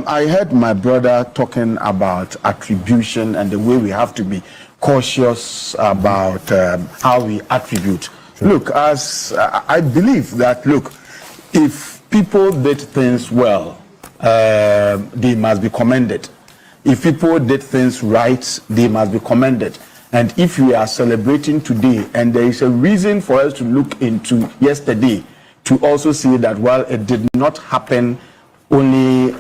I heard my brother talking about attribution and the way we have to be cautious about how we attribute. Sure. Look, as I believe that, look, if people did things well, they must be commended. If people did things right, they must be commended. And if we are celebrating today, and there is a reason for us to look into yesterday, to also see that, well, it did not happen only,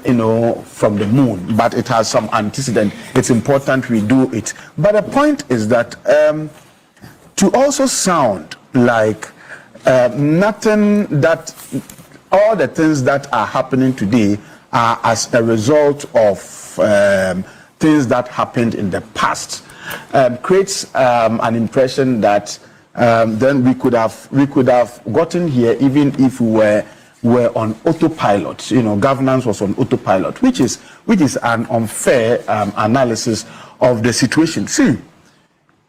from the moon, but it has some antecedent. It's important we do it. But the point is that to also sound like nothing that, all the things that are happening today are as a result of things that happened in the past, creates an impression that then we could have gotten here even if we were on autopilot. Governance was on autopilot, which is an unfair analysis of the situation. See,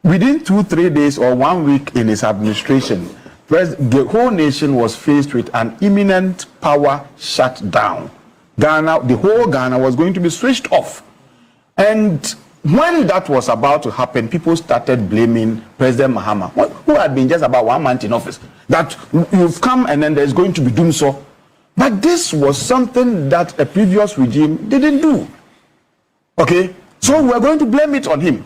within 2-3 days or 1 week in his administration, the whole nation was faced with an imminent power shutdown. The whole Ghana was going to be switched off. And when that was about to happen, people started blaming President Mahama, who had been just about 1 month in office, that you've come and then there's going to be doom so. But this was something that a previous regime didn't do. Okay? So we're going to blame it on him.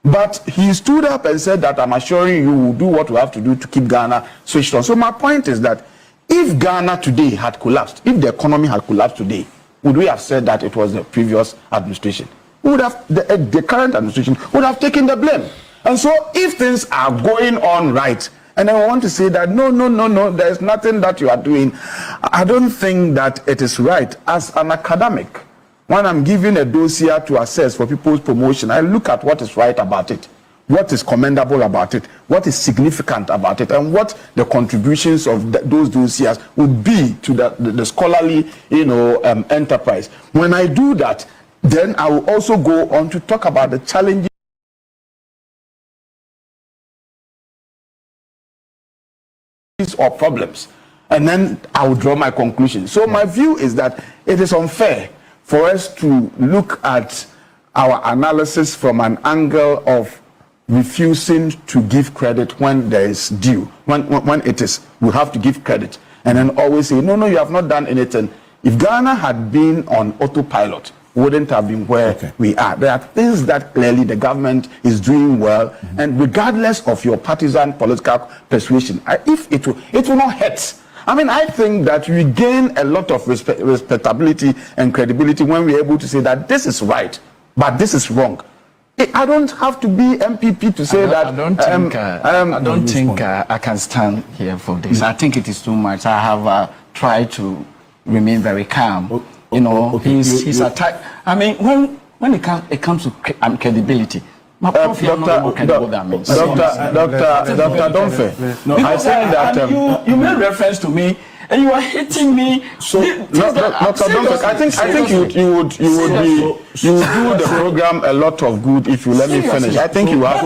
But he stood up and said that I'm assuring you we'll do what we have to do to keep Ghana switched on. So my point is that if Ghana today had collapsed, if the economy had collapsed today, would we have said that it was the previous administration? Would have the current administration would have taken the blame. And so if things are going on right, and I want to say that no, there's nothing that you are doing, I don't think that it is right. As an academic, when I'm given a dossier to assess for people's promotion, I look at what is right about it, what is commendable about it, what is significant about it, and what the contributions of those dossiers would be to the scholarly enterprise. When I do that, then I will also go on to talk about the challenges or problems, and then I will draw my conclusion. So my view is that it is unfair for us to look at our analysis from an angle of refusing to give credit when there is due, when it is, we have to give credit, and then always say, no, you have not done anything. If Ghana had been on autopilot, wouldn't have been where we are. There are things that clearly the government is doing well, and regardless of your partisan political persuasion, if it will not hurt. I mean, I think that we gain a lot of respectability and credibility when we're able to say that this is right, but this is wrong. I don't have to be MPP to say that. I don't think I can stand here for this. I think it is too much. I have tried to remain very calm. He's a type. I mean, when it comes to credibility, my prof is not more credible than me. Dr. Donfe, no, I think that you made reference to me and you are hitting me. So, Dr. Donfe, I think you would do the program a lot of good if you let me finish. I think you have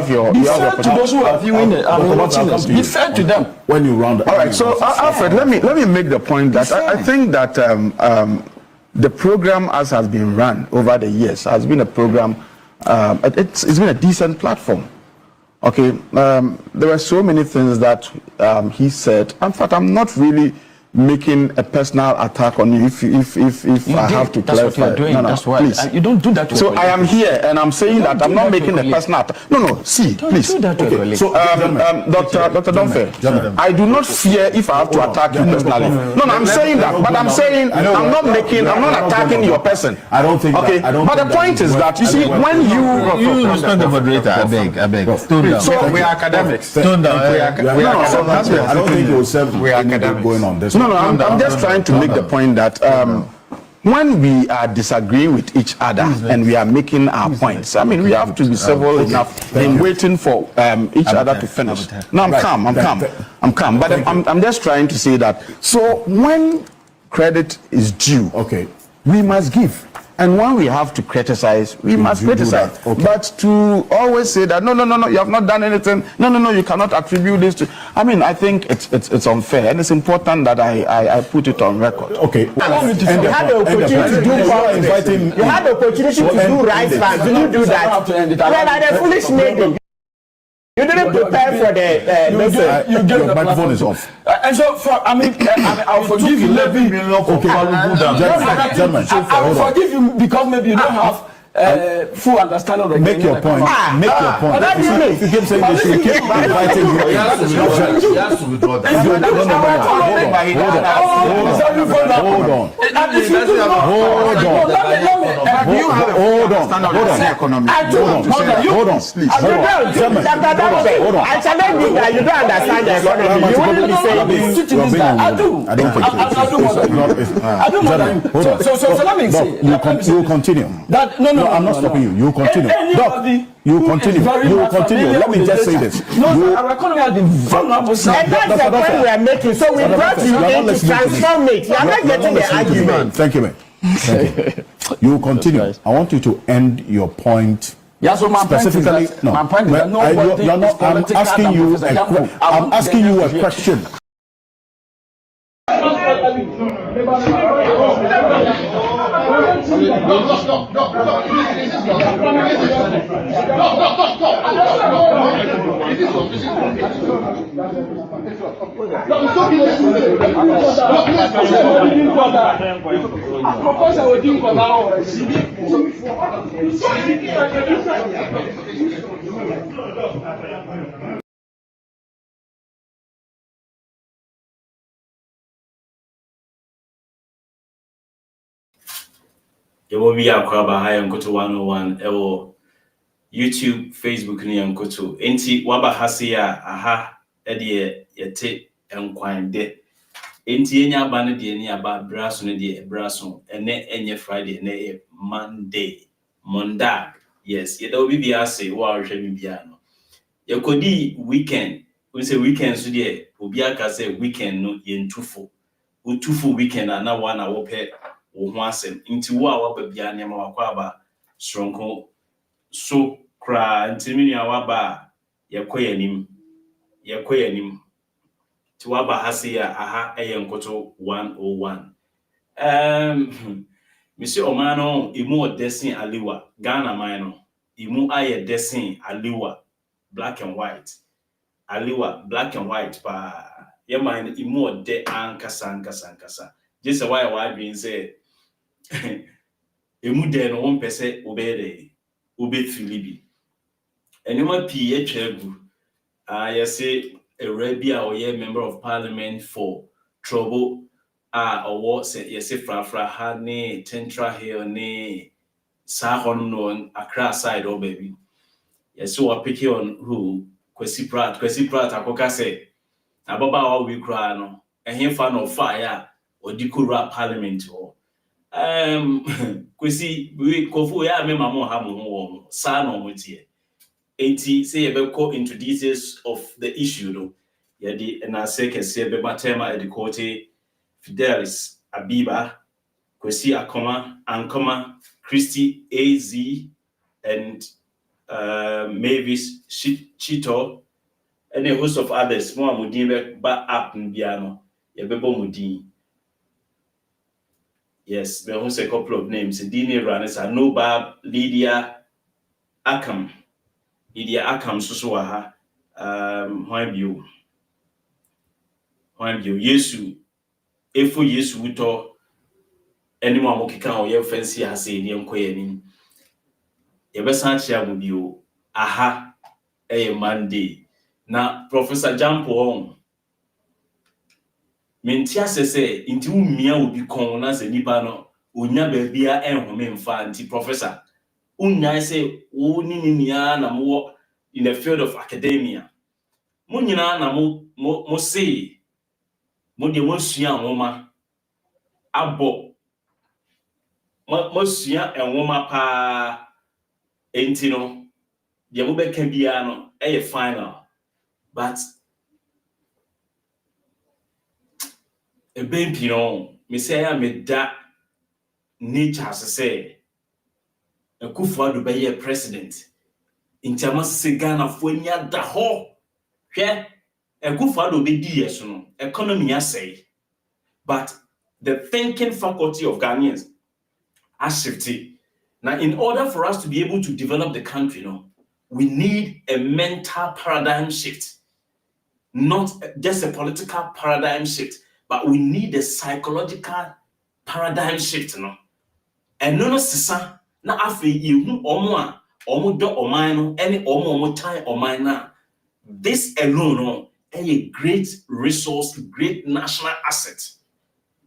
your to those who are viewing it. Be fair to them when you round up. All right, so Alfred, let me make the point that I think that the program as has been run over the years has been a program. It's been a decent platform. Okay, there were so many things that he said. In fact, I'm not really making a personal attack on you if I have to clarify. That's what you're doing. That's why. Please. You don't do that to So I am here and I'm saying that I'm not making a personal attack. No, see, please. Do that to okay. So, Dr. Donfe, I do not fear if I have to attack you personally. No, I'm saying that, but I'm saying I'm not attacking your person. I don't think. Okay, but the point is that you see when you respect the moderator, I beg. So we are academics. I don't think it will serve we are academics going on this. No, I'm just trying to make the point that when we are disagreeing with each other and we are making our points, I mean, we have to be civil enough in waiting for each other to finish. No, I'm calm. But I'm just trying to say that. So when credit is due, we must give. And when we have to criticize, we must you do criticize. that. Okay. But to always say that, no, you have not done anything. No, you cannot attribute this to... I mean, I think it's unfair. And it's important that I put it on record. Okay. You had the opportunity to do inviting. You had the opportunity to do right back. Did you do that? Well, like the foolish lady. You didn't prepare for the Your microphone is off. And so, I'll forgive you. Gentlemen, I'll forgive you because maybe you don't have full understanding of make your point. Make your point. If you keep saying this, you keep inviting you. He has to withdraw that. Hold on. I challenge you that you don't understand the economy. You wouldn't be saying this. I do. I don't think I do more than so let me say. You continue. No, I'm not stopping you. You continue. You continue. Let me just say this. Our economy has been vulnerable. And that's the point we are making. So we brought you in to transform it. You are not getting the argument. Thank you, man. You continue. I want you to end your point. Yeah, so my Specifically, point is that you're not. I'm asking you I'm asking you a question. You will be a crab high and go to 101 ewo YouTube, Facebook ni yankoto. Enti waba hasia aha edie yete enkwande. Enti enya aba ne de ni aba braso ne de braso ene enye Friday ene Monday. Yes, ye do bibia say wa hwe bibia no. Ye kodi weekend. We say weekend so de obi aka say weekend no ye ntufo. Utufo weekend na wana wo pe wo ho asem nti wo a waba bia ne ma wakwa aba stronko so kra ntimini a waba yekoyanim ti waba hase ya aha nkoto 101 misi omano imu odesin aliwa Ghana man no imu aye desin aliwa black and white pa ye man imu ode ankasa just why I been say emu de no won pese obe filibi enema pii etwagu yesi Arabia or ye member of parliament for trouble or yesi frafra ha ne Tentra Hill ne Sahon no Accra side or baby yesi Apikki on who Kwesi Pratt akoka say ababa wa we kra no ehemfa no fire odikura parliament or Kwesi we kofu ya me mamo ha mo ho sa no motie enti say yebeko into details of the issue no yedi na say kese be matema edikote Fidelis Abiba Kwesi Ankoma Christy AZ and Mavis Chito and a host of others more mudin ba up nbiano yebebo mudin. Yes, there was a couple of names. Dini Ranes, Anubab, Lydia Akam Susuaha, Wambio, Yesu, Efo Yesu Wuto, anyone Mokika or your fancy has a young queen. Ebesantia would you, aha, a Monday. Now, Professor Gyampo on. Mentia se inti umia obi kon na se nipa no onya ba bia enhome mfa anti professor unya se wo ni na mo in the field of academia mo nyina na mo se mo de mo sua nwoma abo mo sua enwoma pa enti no de mo be ka bia no final but a baby no me say I me da nature say Akufo-Addo be president. Intama se Ghana fo nya da ho. Hwe Akufo-Addo be di yes no. Economy asay. But the thinking faculty of Ghanaians has shifted. Now, in order for us to be able to develop the country, we need a mental paradigm shift. Not just a political paradigm shift, but we need a psychological paradigm shift. And no sisa na afi yehu omo a omo do oman no ene omo tan oman na. This alone a great resource, great national asset.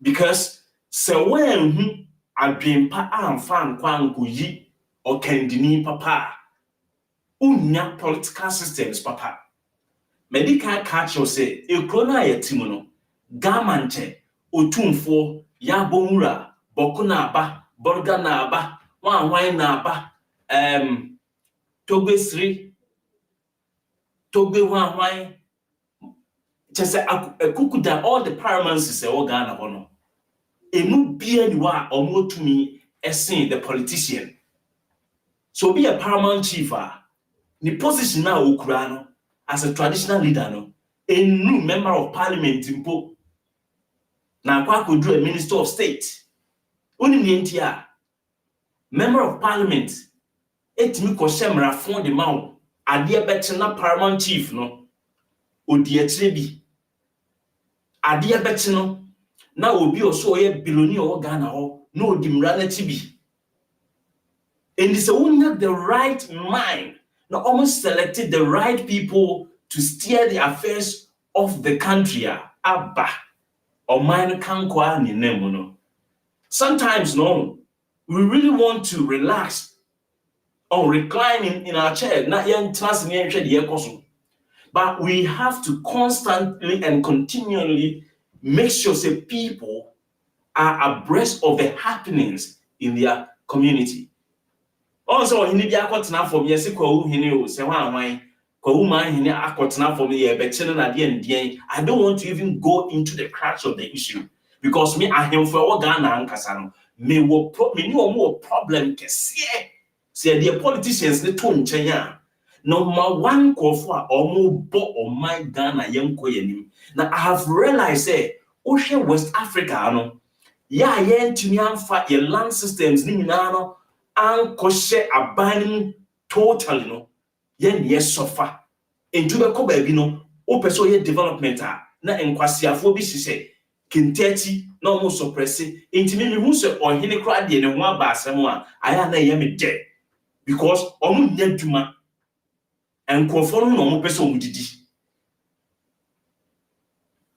Because se when adwempa amfa nkwa nkoyi okandini papa unya political systems papa. Medical culture say ekro na yetimu no gamanche otumfo yabomura boku na aba borga na aba wanwan na aba togbe wanwan chese akukuda all the paramounts say o Ghana hono emu bia ni wa omotumi esen the politician. So be a paramount chief ni position na okura no as a traditional leader no a new member of parliament impo na kwa kodru a minister of state oni nientia member of parliament etimi ko shemra fon de mawo ade beti na paramount chief no odi akire bi ade beti no na obi oso ye billionaire o Ghana ho na odi mra na ti bi. And it's only the right mind, now almost selected the right people to steer the affairs of the country. Abba, or mine kankwa ni nemono. Sometimes, no, we really want to relax or recline in our chair, not young but we have to constantly and continually make sure that people are abreast of the happenings in their community. Also, hini bi akotena fom yesi kwawu hini o se wanwan kwawu man hini akotena fom ye betene na de ndien. I don't want to even go into the crux of the issue because me ahemfo e wo Ghana ankasa no me ni omo problem kese se the politicians ne to nchen a number one kofo a omo bo oman Ghana yenko yanim. Now I have realized say ohwe West Africa no ya yentumi amfa ye land systems ni nyina no ankoshe aban totally no ye suffer entu be ko ba bi no o person ye development na enkwasiafo bi hihye kentati na o mo suppress entimi mi hu se ohene kra de ne ho aba asem a aya na ye me de because omo nya dwuma enkofo no mo person o didi.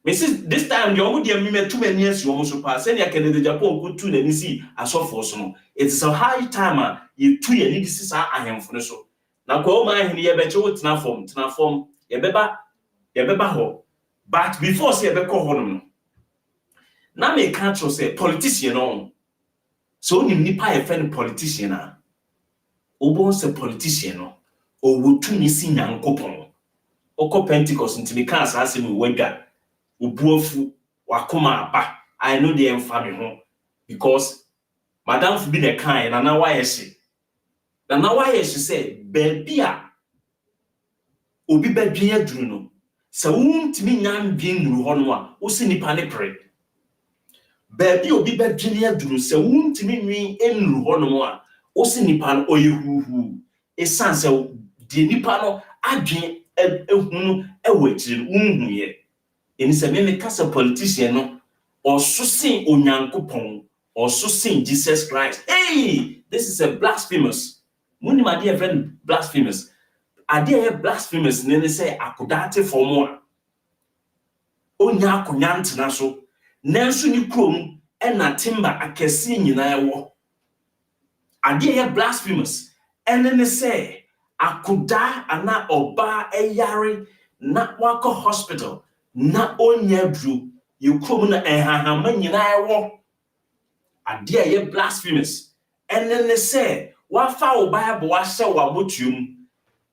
This time, the only me too many years you almost pass. Any can the Japan go to the see as so for so. It is a high time you 2 years need this is I am for so. Now go my here bet you tina form ye beba ho. But before say be call hono. Now me can't say politician on. So ni nipa e friend politician a. Obo say politician no. O wo tu ni si nyankopon. Oko Pentecost ntimi kan sa asem wadwa. Ubuofu wakoma aba. I know the family home because madam fi be the kind na why she. Na why she say baby a obi badwen aduru no. Se wuntimi nyam dwen nuru ho no a, wo si nipa ne pre. Baby obi badwen aduru se wuntimi nwi enuru ho no a, wo si nipa no oyehuhu. Esan se di nipa no adwen ehunu ewachiri unhu ye. Eni se me kasa politician no or susin onyankopon or susin Jesus Christ. Hey, this is a blasphemous. Muni my dear friend blasphemous. Ade blasphemous ne say akodate for more. Onya akonyantena so. Nanso ni krom e na timba akese nyina ewo. Ade blasphemous. Ene ne say akoda ana oba eyare na wako hospital. Na onya dru you come na ehahama nyina ewo ade ye blasphemous ene ne say wa fa wo bible wa hye wa botuum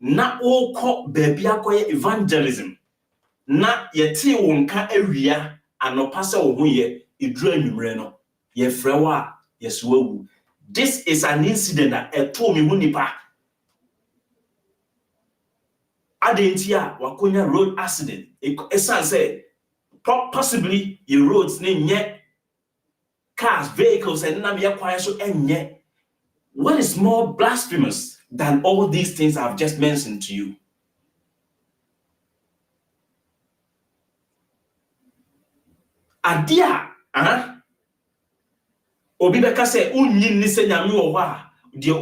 na wo kọ baabi akoye evangelism na yeti wo nka awia anopa se wo ho ye edru anwumre no ye frewa ye soawu This is an incident that told me munipa. Adentia wakonya road accident. Esan say possibly the roads ne cars, vehicles, and namia kwaya so enye. What is more blasphemous than all these things I've just mentioned to you? Adia, obi beka say unyi ni se nyame wo ho a de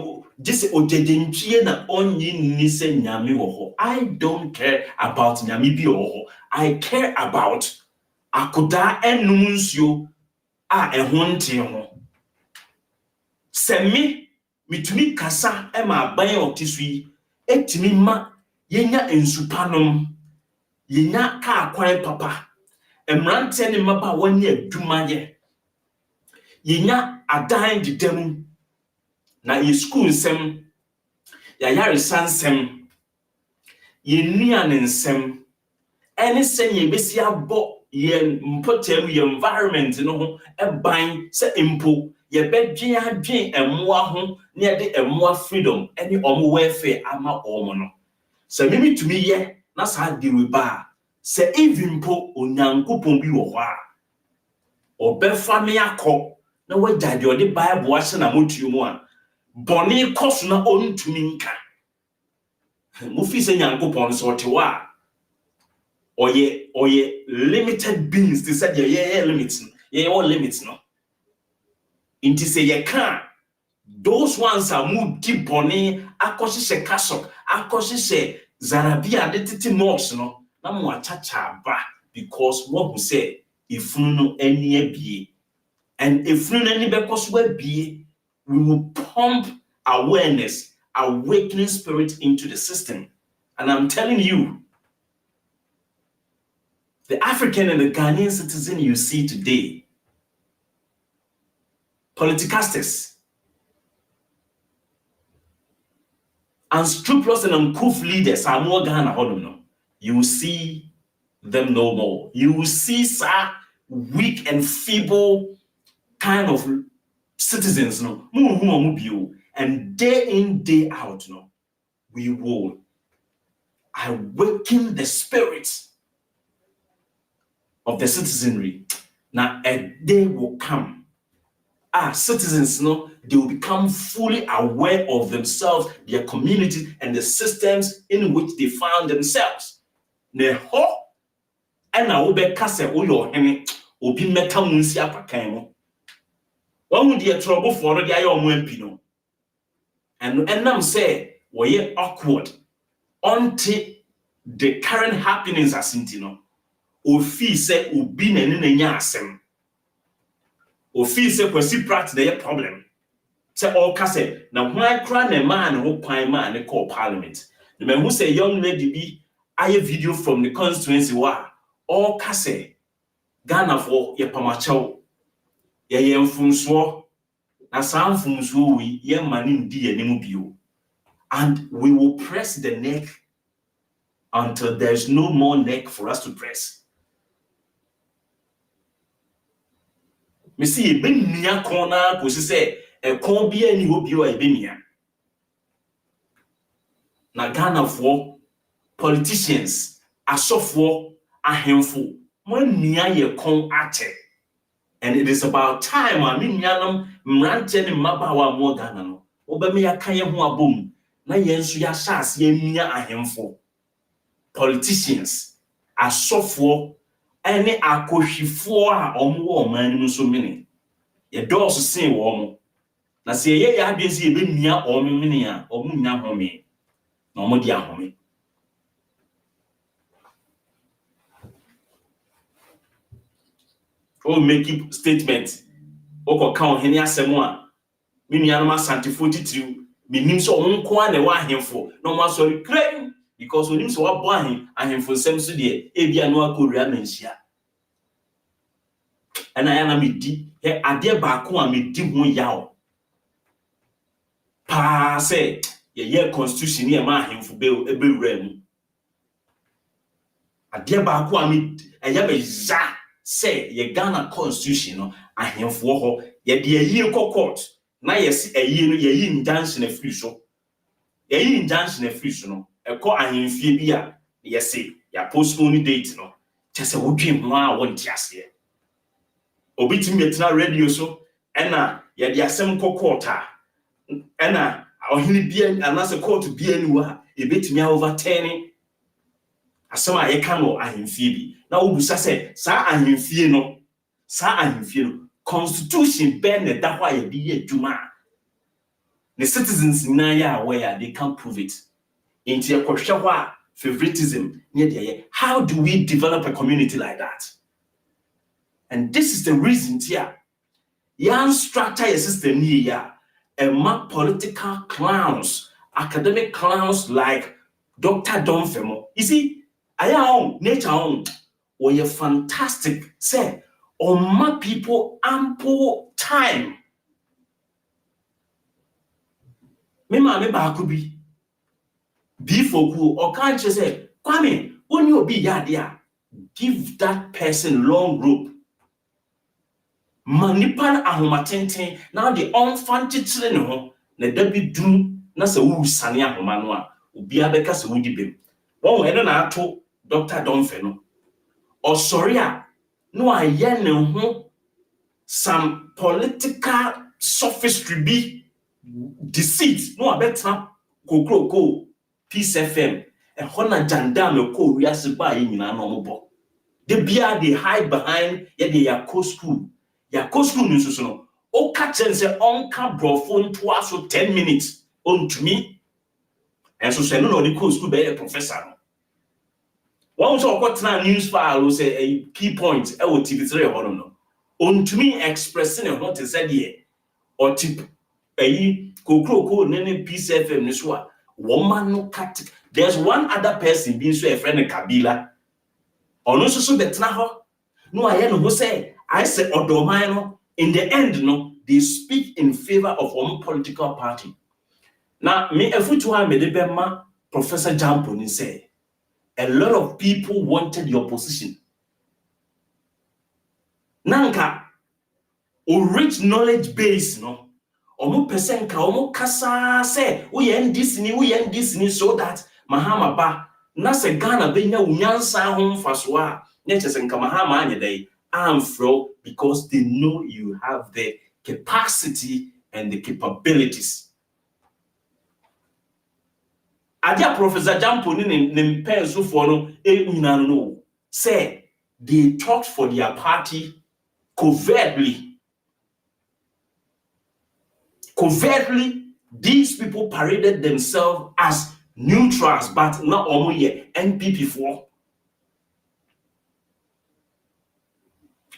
jese ojedentwie na onyi ni se nyame wo ho. I don't care about nyame bi wo ho. I care about akoda enum nsuo a ehwo nte ho. Se mitumi kasa e ma aban otisu yi etimi ma yenya ensupanom yenya ka kwan papa emrante ne maba wanya adumaye yenya adan didam na ye school nsem ya yare sansem ye nuane nsem ene senye besi abo ye mpotem ye environment no ho eban se empo ye bedwen adwen emmoa ho ne ye de emmoa freedom ene omo welfare ama omo no se mimi tumi ye na sa de we ba se even po onyankopon bi wo ho a obefa me akọ na wagya de ode bible ahye na motuo mu a boni koso na ontumi nka mo fi se nyankopon so tewa oye limited beings they said yeah limits yeah all limits no inti say ye can those ones are mu di boni akosise kasok akosise zarabia de titi nox no na mo achacha ba because what we say ifunu no eni abie and ifunu no eni bekoso abie we will pump awareness awakening spirit into the system. And I'm telling you, the African and the Ghanaian citizen you see today, politicasters, unscrupulous and uncouth leaders are more Ghana no. You will see them no more. You will see weak and feeble kind of citizens no. And day in, day out, no, we will awaken the spirits of the citizenry. Now a day will come. Citizens, no, they will become fully aware of themselves, their community, and the systems in which they found themselves. Neho, and I will be cast your henny, will be metamunsia pacamo. One would be trouble for the Io. And I'm say, we're awkward until the current happenings are sintino. Ofi se ubi na nenya asem. Ofi se kwesi prat na ye problem. Se all kase na why cry na man who kwan man ne call parliament. The man who say young lady be aye video from the constituency wa all kase Ghana for ye pamachaw ye mfumso na sa mfumso wi ye mani ndi ye nemu bio. And we will press the neck until there's no more neck for us to press. Me see be nia corner ko say e kon bia ni ho bio e be nia. Na Ghana for politicians asofo ahemfo mo nia ye kon ate. And it is about time I mean yanam mrante ni mabawa mo Ghana no. Oba me yakan ye ho abom na yensu ya shas ye nia ahemfo. Politicians asofo ene akohwifo a omwo oman mu so mini ye dose sen wo mo na se ye ya adwesi ye bemia omini a omunya home na omodi ahome o make statement o ko kan hene asem a minua no asante 43 minim so onko a na wa ahemfo na mo asori kren because onim so wa bo ahemfo sem so de e bia no akowura manhia and I am medi he ade ba ko a medi ho yawo pa say ye constitution ye ma ahemfo be wura mu ade ba ko a medi eya be za say ye Ghana constitution no ahemfo ho ye de ayi ko court na yes eyi no ye injunction afiri so ye injunction afiri so no ekọ ahemfie bi a yes ya postpone date no chese wodwe ho a wonti ase obi timi betina radio so ena ye de asem kokota ena ohini bia anase court bia ni wa e betimi overturn asem a ye ka no ahemfie bi na obusa se sa ahemfie no constitution ben the da why ye di adwuma the citizens na ya aware they can't prove it into a question why favoritism near the how do we develop a community like that? And this is the reason here young structure a system here and my political clowns, academic clowns like Dr. Donfemo. You see, I own nature own or you fantastic say on my people ample time. Me ba could be for who or can't you say, Kwame, when you be yadia, give that person long rope. Manipan ahomatenten now the unfancy children ho na dabi dum na se wu sane ahoma no a obi abeka se wudi bem. Won we no na ato Dr. Donfe no. Osori a no aye ne ho some political sophistry be deceit no abetna kokro Peace FM e hona janda me ko wiase ba ye nyina no mobo de bia they hide behind ye de ya co school nso no o ka chense onka brofo nto aso 10 minutes on to me and so say no the co school be a professor no one so okotena news file o say a key point e wo TV3 hono no on to me expressing what is said here or tip ayi kokro nene Peace FM ni so a woman no cut. There's one other person being so a friend Kabila. Or no so betna ho. No I no say I say odomai in the end no they speak in favor of one political party. Now me efutu ha me de bema Professor Gyampo ni say a lot of people wanted your position. Nanka o rich knowledge base no omo person ka omo kasa say we yen this ni so that mahama ba na se Ghana benya unyansa ho mfaso a na chese nka mahama anye dai amfro because they know you have the capacity and the capabilities. Adia Professor Gyampo ni penso for no e nyina no say they talked for their party covertly, these people paraded themselves as neutrals, but not only NPP4.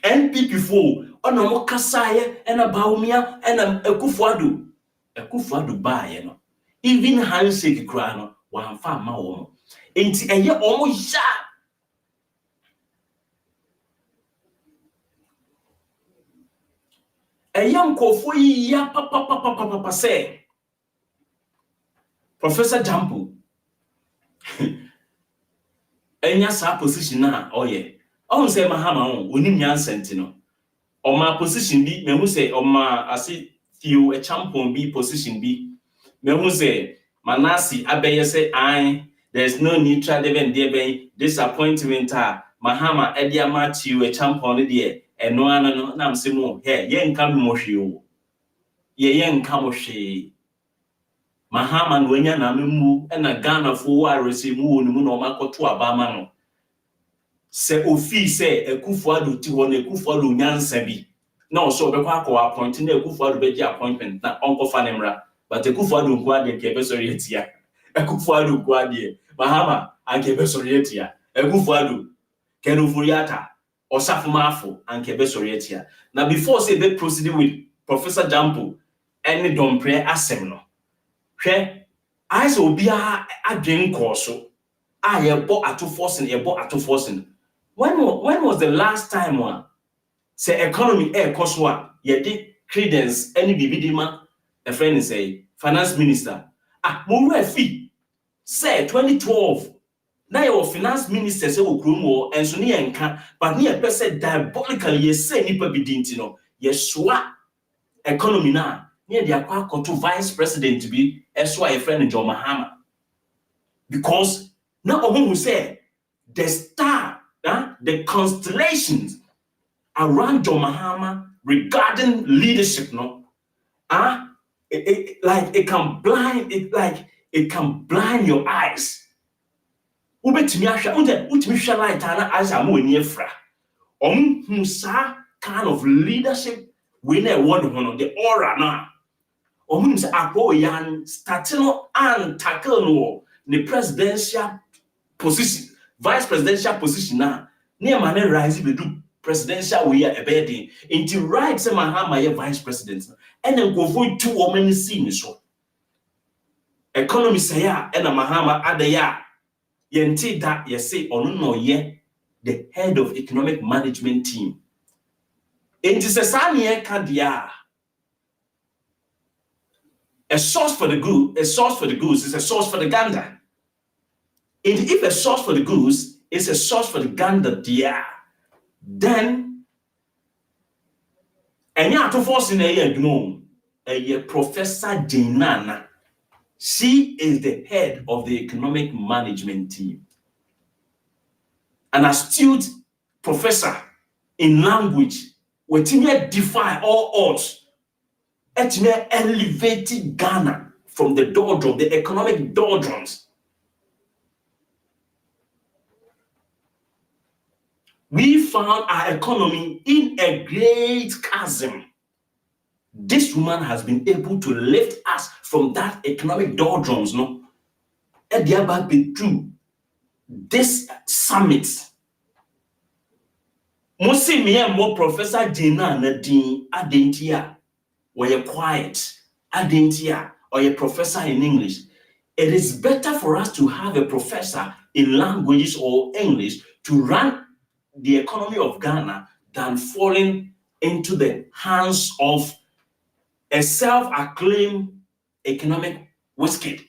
NPP4, onomo kasaye, and a baumia, and a Ekufuado. Ekufuado ba, you know. Even handshake crano, one farmer woman. Ain't a year almost sharp. A young kofo ya papa say Professor Gyampo enya sa position na oye on say mahama on onim nyansenti no o ma position bi me hu say o ma ase few a champion bi position bi me hu say manasi abeye say there's no neutral even there be disappointment mahama edia matthew a champion there eno ana no na mse mu he ye nka mo hwe o ye nka mo hwe mahama no anya na memu na Ghana fo wa receive mu wonu mu na o makoto abama no se ofi se Ekufuado ti ho na Ekufuado nyansa bi na o so obekwa akọ appoint na Ekufuado beji appointment na onkofa nemra but Ekufuado nko ade ke be sori etia Ekufuado nko ade mahama anke be sori etia Ekufuado kenu furiata Osafumafo and Kebesoriatia. Now, before say they proceeded with Professor Gyampo, any don't pray asem no. I so be a drink course. I bought at 2 When was the last time one say economy cost what ye did credence any bibidima a friend say finance minister more fee say 2012. Now your finance minister say okromo and so near enka but near person diabolically ye say nipa bidinti no ye swa economy na near the aqua to vice president to be SY friend John Mahama. Because now who say the star, the constellations around John Mahama regarding leadership, it can blind your eyes. Kind of leadership we never want the aura now. Starting and tackle the presidential position, vice presidential position now. Near man rise we do presidential we are a bedding into right some my vice president and then go for 2 women scene so economy say and a Mahama adaya yenti that you say no the head of economic management team into Sesania Kadia. A source for the goose is a source for the gander. And if a source for the goose is a source for the gander, dear, then and you have to force in a Professor Jinana. She is the head of the economic management team. An astute professor in language, which defy all odds. Elevated Ghana from the doldrums, the economic doldrums. We found our economy in a great chasm. This woman has been able to lift us from that economic doldrums, no? And thereby be through this summit. Mosi me more Professor Jena Nadine Adentia. Or you're quiet, adentia, or you're professor in English. It is better for us to have a professor in languages or English to run the economy of Ghana than falling into the hands of a self-acclaimed economic wizard.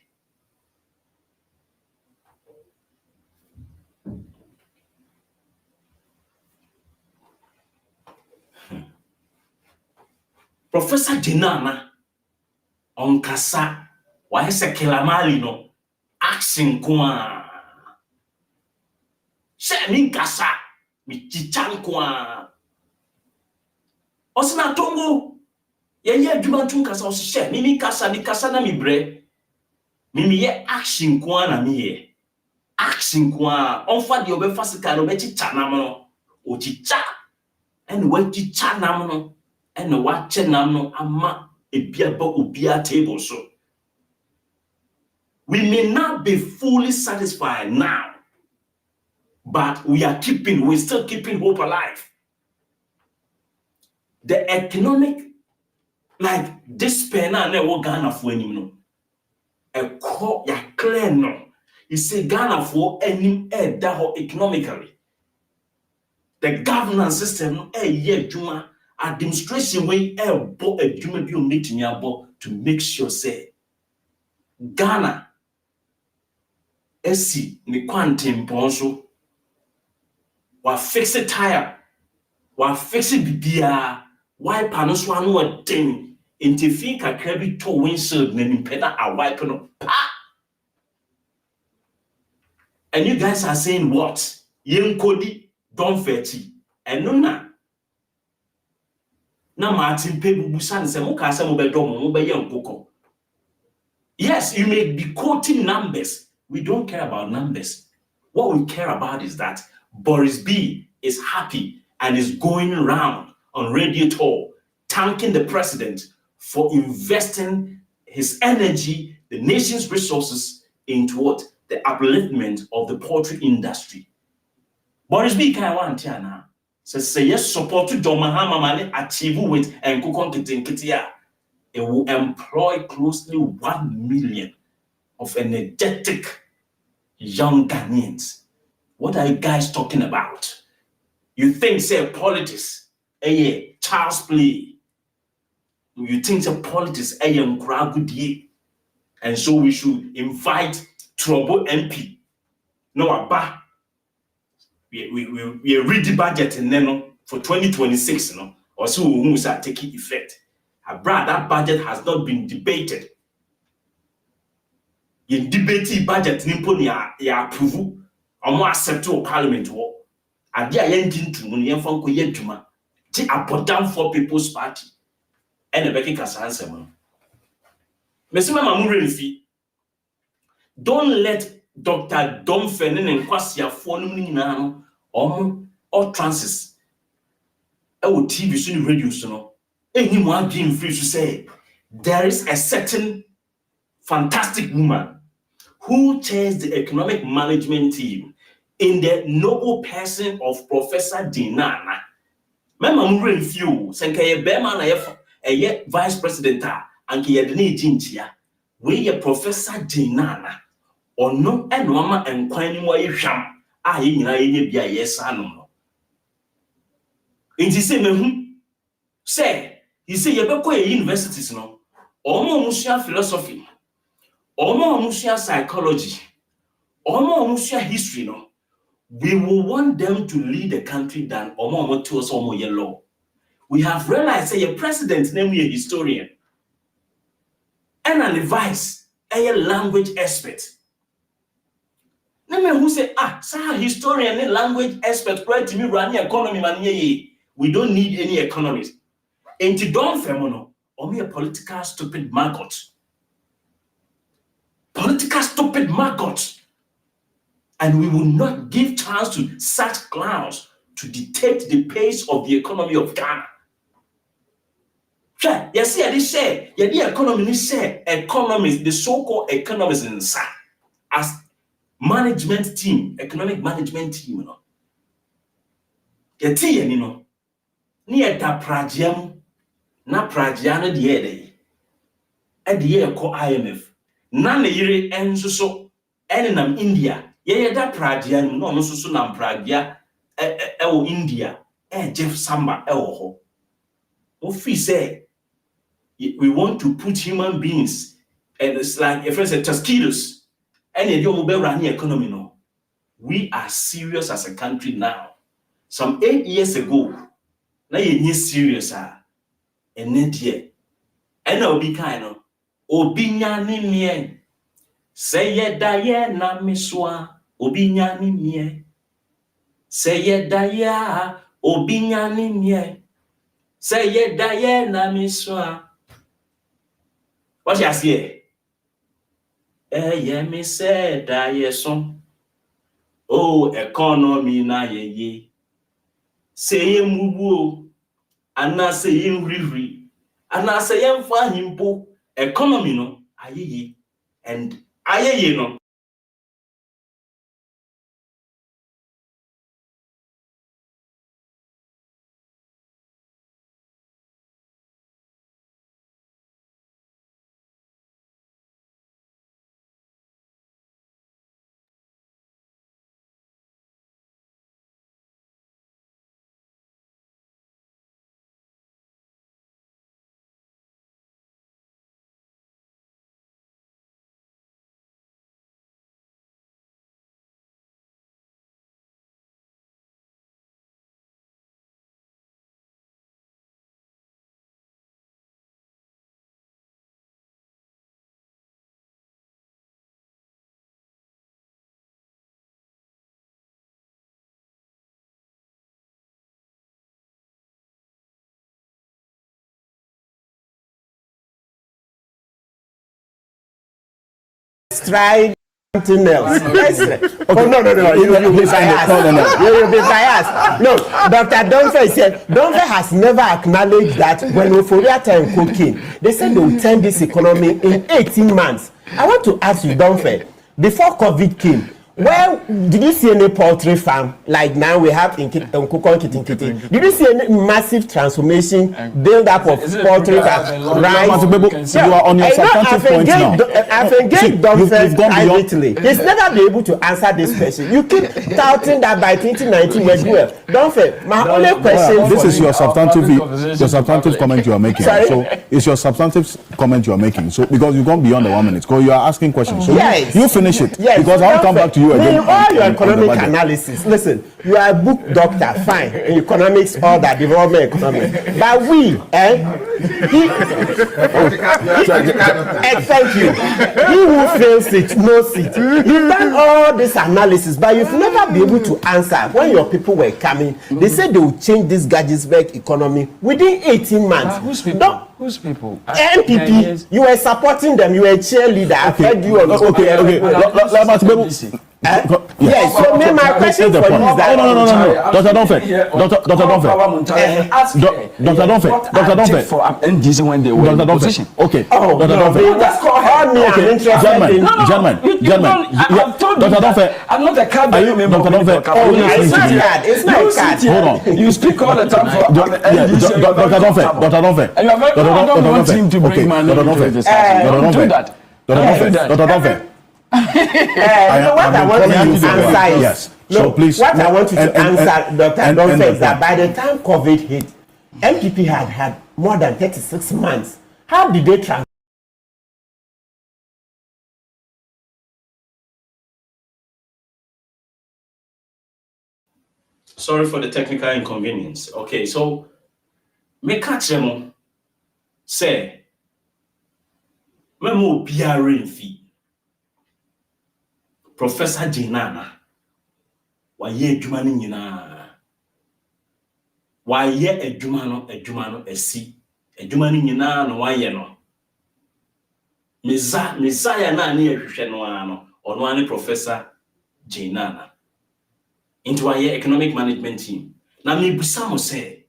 Professor Jinana on Kasa, why is a Kilamali no action kwa? Shemin Kasa, mi chichan kwa. Osina tongo, ye jumantum kasa osishe, mimi kasa ni kasa na mi bre. Mimi ye action kwa na mi ye. Action kwa, onfa di obe fasika no be chicha na mo. O chicha, and we chicha na mo. And watching no ama a beer table so. We may not be fully satisfied now, but we're still keeping hope alive. The economic, like this pen and never Ghana for any no. A call ya clear no. You say Ghana for any that economically. The governance system juma. Administration way bought a human being meeting to make sure say Ghana SC ni quantum ponso wa fix it tire wa fix it bibia wipe no so anu adem interfere kakra bi to windshield na nimpeda a wipe no pa. And you guys are saying what? Yenkodi don't fetchy and no na yes, you may be quoting numbers. We don't care about numbers. What we care about is that Boris B is happy and is going around on radio tour, thanking the president for investing his energy, the nation's resources into what? The upliftment of the poultry industry. Boris B can want now. Say yes, support to John Mahama money achieve with and Kukonkitia. It will employ closely 1 million of energetic young Ghanaians. What are you guys talking about? You think say politics, child's play. You think say politics, good, and so we should invite Trouble MP. No, Abba. We read the budget and then for 2026, or so we will start taking effect. That budget has not been debated. In debate budget, nimpo ya approve, omo accept to parliament wo. Ade a yentin tu mun yen fanko yeduma. Ti apodan for People's Party. Ene beki kasa ansem no. Mesima mamu remfi. Don't let Dr. Domfe ne nkwasi afo no nyina no omo all trances. Our TV so ni radio so no. Any one dream free to say there is a certain fantastic woman who chairs the economic management team in the noble person of Professor Dinana. Mema mure few senka ye bema na ye vice president and ye de ne jintia we ye Professor Dinana ono enoma enkwan ni mo ye hwam a ye nyina ye bia ye sanom no inti se mehu say he say ye be ko ye universities no omo musua philosophy omo musua psychology omo musua history no we will want them to lead the country than omo to us omo ye law. We have realized say your president name a historian and an advice a language expert. Name who say sir historian and language expert right to me run economy man ye. We don't need any economists. And to don't femono or me a political stupid maggot. Political stupid maggot. And we will not give chance to such clowns to dictate the pace of the economy of Ghana. Yes, the economy share economists, the so-called economists inside as management team, economic management team, you know. You know, near that prajiam, na prajiana the year at the year called IMF. None the year ends so, and in India. Yeah, that Pragian, no, so nam Pragia, India, Jeff Samba, ho. Ofi say, we want to put human beings, and it's like if I said mosquitoes, and you will be running economy. No, we are serious as a country now. Some 8 years ago, now you're serious, and then here, and I'll be kind of, Obinya ni say ye daye na miswa obinya ni mie. Say ye daye obinya ni mie. Say ye daye na miswa. What you say? Ye me say daye son. Oh economy na ye. Say ye mubu ana say ye riri. Ana say ye mfa himpo economy no aye and aye no. Try something else. Oh no, you'll be biased. You will be biased. No, Dr. Domfe said Domfe has never acknowledged that when Euphoria time cooking, they said they will turn this economy in 18 months. I want to ask you, Domfe, before COVID came, well, did you see any poultry farm like now we have in Nkukon Kitinkiti? Did you see any massive transformation, build up of poultry farm? Right? You are on your substantive point now. I've engaged Domfe privately. He's never been able to answer this question. You keep doubting that by 2019 we're doing. Domfe, my only question. This is your substantive comment you are making. Sorry? So it's your substantive comment you are making. So because you've gone beyond the 1 minute, because you are asking questions. So yes. you finish it. Yes. Because I'll come back to you you again. All your economic analysis. Listen, you are a book doctor, fine. In economics, all that development economics. But we, thank you. He who fails it knows it. You've done all this analysis, but you've never been able to answer. When your people were coming, they said they would change this Gadgetsburg economy within 18 months. Whose people? NPP, you were supporting them. You were a cheerleader. I've heard you on yes, so my question for you is that no. Dr. Donfe. For NDC when they were in position. Okay. Oh, Dr. Gentlemen. Dr. Donfe. I'm not a cabinet member. Dr. Donfe. It's not a card. Hold on. You speak all the time for NDC. Dr. Donfe. And you are very, I don't want him to bring man into this discussion. Don't do that. Dr. Donfe. What I want you to answer is, yes. So please, what I want you to answer, Dr. Donfe, is that by the time COVID hit, MPP had more than 36 months. How did they transfer? Sorry for the technical inconvenience. Okay, so me catch them say me mo biara fee. Professor Jinana waye adwuma no nyina waye adwuma no asi adwuma no nyina no waye no meza na ehwehwe no ano ono ane Professor Jinana into waye economic management team na me busa mo say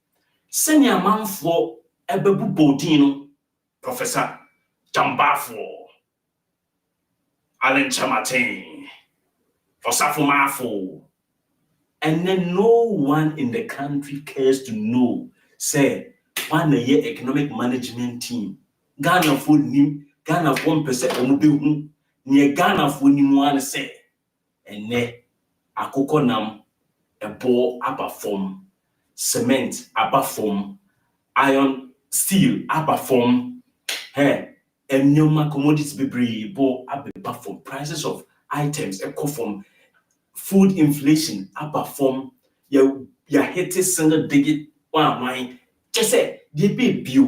seni amanfo ebebu bodin no Professor Gyampo Allen Chamatin and then no one in the country cares to know say one year economic management team Ghana for nim Ghana 1% omubehu near Ghana for nim one say and ne akoko nam ebo upper form cement upper form iron steel upper form and nyoma commodities bebre bo upper form prices of items echo from food inflation upper form ya hit single digit one just say the baby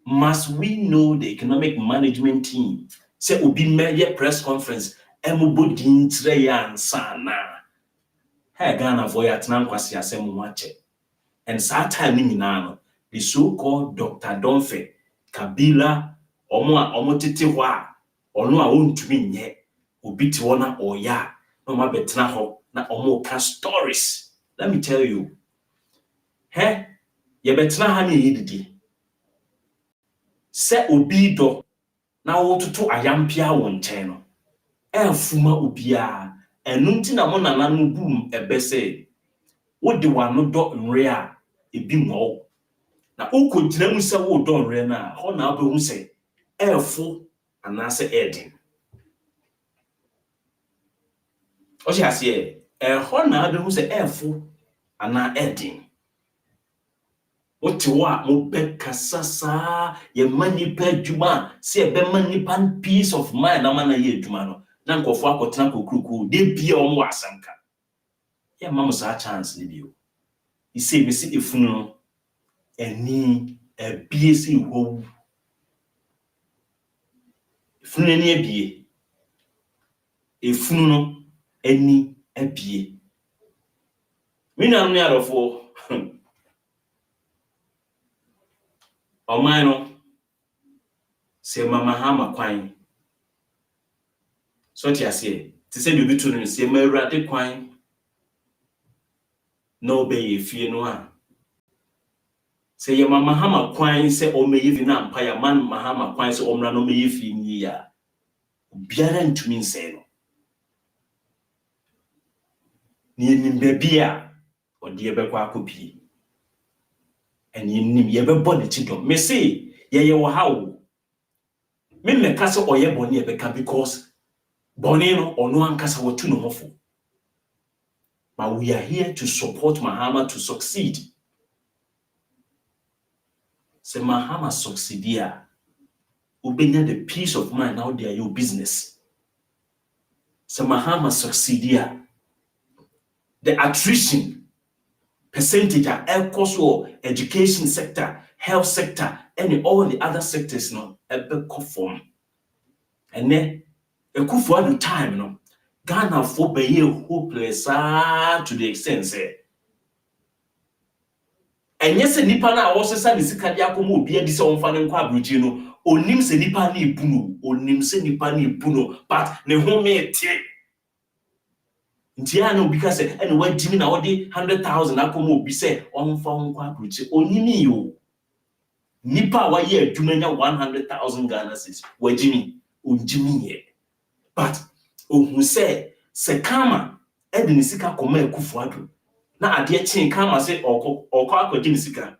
must we know the economic management team say obi media press conference emubo dintre ya ansana Ghana for ya tnan kwasi asem wache and saa time ni no the so called Dr. Donfe Kabila omo tete ho a ono a ontumi nye obi ti wona oya no ma betena ho na omo ka stories. Let me tell you ye betena ha na yedidi se obi do na wo tutu ayampia wo nchen no enfuma obia enunti na mo nana no bum ebese wo de wano do nre a ebi mo na ukontina mu se wo do nre na ho na abehu se efo anase edin oje ase ho na abehu se efo ana edin Oti wa mo be kasasa ye manipa adwuma se e be manipa peace of mind na mana ye adwuma no na nkofo akotena kokruku de bia o mo asanka ye ma mo sa chance ni bio ise me si efunu no eni ebie si wo efunu ni ebie efunu no eni ebie mina no yarofo Omano se mama hama kwan so ti ase ti se bi tu no se ma urade kwan no be ye fie no a se ye mama hama kwan se o me yivi na mpa ya man mahama kwan se omra no me yifi ni ya biara ntumi nse no ni nimbe bia odi ebekwa akopie and you be body to me say ye wo how me kase oye boni ebeka because boni no ono ankasa watu no mofo but we are here to support Mahama to succeed. Say Mahama succeed here ubenya the peace of mind out there your business some Mahama succeed here. The attrition percentage at air cost or education sector, health sector, and all the other sectors no ebe conform. And then a kufu time no Ghana for be hopeless to the extent say. And yes, nipa na also say the sika dia komo obi adi se onfa ne nkwa abrochi no onim se nipa na ebu no but ne ho me tie ntia na obi ka say and we jimi na odi 100,000 akomo obi say onfa nkwa abrochi onimi yo nipa wa ye adwuma nya 100,000 Ghana cedis we jimi onjimi ye but ohun say se kama e de ne sika koma ekufu ado na ade chin kama say okọ akọji ne sika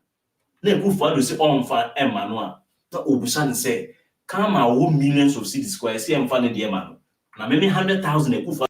na ekufu ado say onfa emma no a na obusa ne say kama wo millions of cedis square say emfa ne de emma no na maybe 100,000 ekufu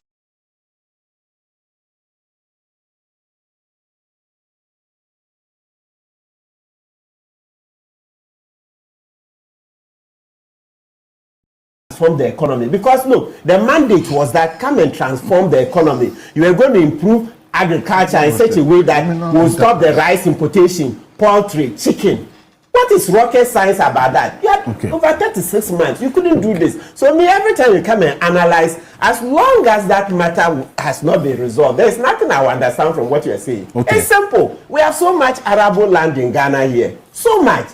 transform the economy, because look, the mandate was that come and transform the economy. You are going to improve agriculture in such a way that will stop the rice importation, poultry, chicken. What is rocket science about that? You had over 36 months. You couldn't do this. So me, every time you come and analyze, as long as that matter has not been resolved, there's nothing I will understand from what you are saying. It's simple. We have so much arable land in Ghana here. So much.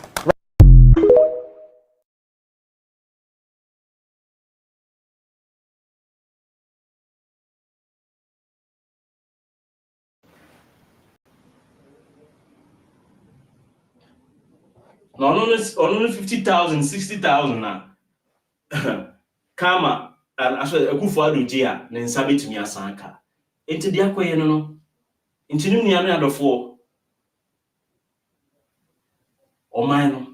no, only 50,000, 60,000 na. Kama actually Akufo-Addo dia na nsa betumi asanka. Enti dia koye no. Enti nim nia no adofo. Oman no.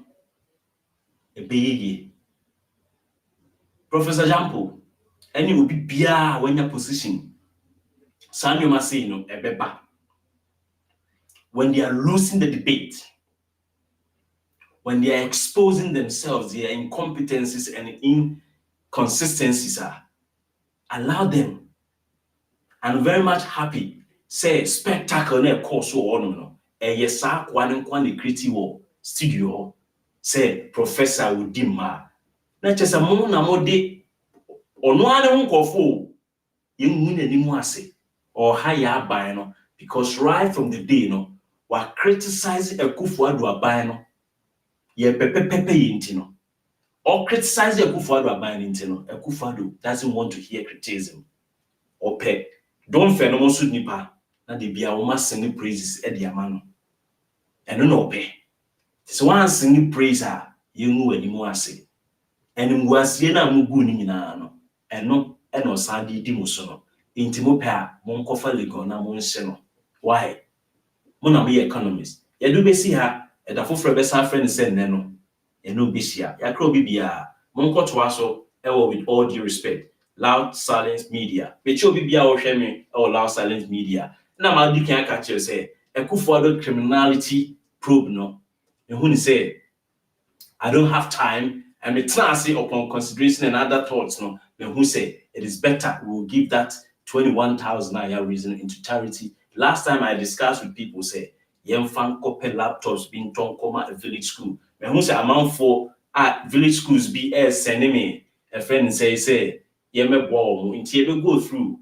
Ebeyeye. Professor Gyampo, any obi bia wanya position. Sanyo Masay no ebeba. When they are losing the debate, when they are exposing themselves, their incompetencies and inconsistencies allow them. I'm very much happy. Say spectacle na course or no. Yesa kwan creative studio. Say Professor Udima. Na chesa mo na mo de ono ane nkofo yengu na nimu ase or higher by no, because right from the day no we criticize Akufo-Addo aban no ye pepepepe yinti no or criticize Akufo-Addo aban yinti no Akufo-Addo doesn't want to hear criticism or pay don't fear no mo su nipa na de bia wo ma sing praises e de ama no eno no pay so one sing praise yengu animu ase enu asie na mugu ni nyina no eno sa di mu so no inti mo pay mo nkofa legon na mo nse no why mo na me economist ye do be see ha e da foforo be sa friend say ne no e no be shia ya kro bibia mo nkoto aso e wo with all due respect loud silence media be cho bibia wo hwe me e loud silence media na ma di kan ka che say Akufo-Addo criminality probe no e hu ni say I don't have time and me say upon consideration and other thoughts no me who say it is better we will give that 21,000 naira reason into charity. Last time I discussed with people say yemfan copy laptops being torn comma a village school. Me who say amount for village schools be sending me a friend say yeme bo inti ebe go through